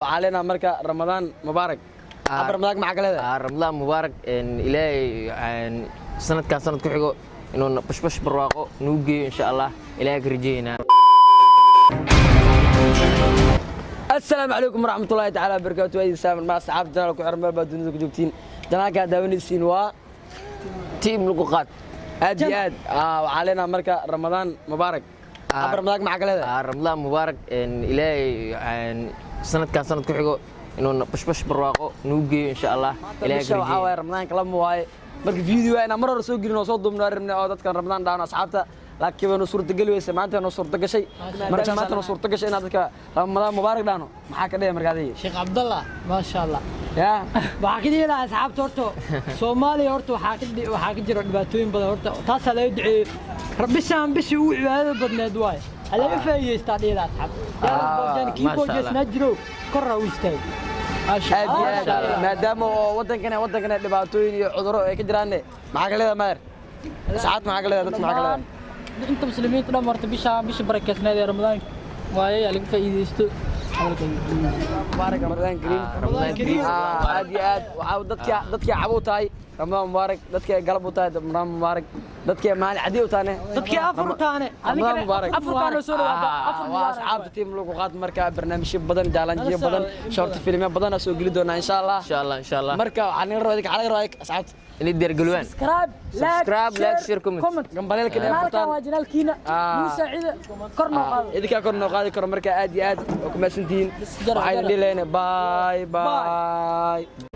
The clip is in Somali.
وعلينا مركا رمضان مبارك رمضان مع قلده رمضان مبارك إلهي سنة كان سنة كحجو إنه بش برواقه نوجي إن شاء الله إلهي كرجينا. السلام عليكم ورحمة الله تعالى وبركاته. وإذا سامر مع أصحاب جنال وحرم بدون جوجتين جنال كان داوني السينوا تيم لقوقات أدياد وعلينا مركا رمضان مبارك رمضان مع قلده رمضان مبارك إلهي سنة كان سنة كحجو إنه بش برواقه نوجي إن شاء الله إلهي كرجينا. رمضان كلام واي marka video ayna mar hore soo gelin oo soo duubnaa rabnay oo dadkan Ramadan dhaana asxaabta laakiin waanu suurta gali weysay maanta waanu suurta gashay marka maanta waanu suurta gashay inaad dadka Ramadan mubaarak dhaano maxaa ka dhigay markaadii Sheekh Abdullah ma sha Allah ya waxa ka dhigay asxaabta horto Soomaaliya horto waxa ka jira dhibaatooyin badan horto taas la duceeyo rabishaan bishii uu cibaadada badneed waay alaga faa'iideystaa dhigay asxaab yaa boojaan kii boojeesna jiro korra u istaag maadaama waddankana dhibaatooyin iyo cudurro ay ka jiraan maxaa ka leedahay maar saacad maxaa ka leedahay dadka maxaa ka leedahay inta muslimiinta dhan marta bisha barakeysnayd ee Ramadaan waaye laga faa'iideysto مبارك رمضان كريم رمضان كريم aad waxa dadka cabo tahay Ramadan mubaarak dadka galab u tahay Ramadan mubaarak dadka maalin cadi u taane dadka afur taane Ramadan mubaarak afur taane soo dhawaada waa asxaabta team lagu qaad marka barnaamijyo badan jaalanjiyo badan short filmyo badan soo geli doona insha Allah إن شاء الله marka waxaan rabaa asxaabta إني دير قلوان subscribe like share comment gambaleel kale kanaalka waa janaalkiina musaacida korna qaado idinka korna qaadi karo marka aad iyo aad oo kuma santiin waxaan dhileena bye bye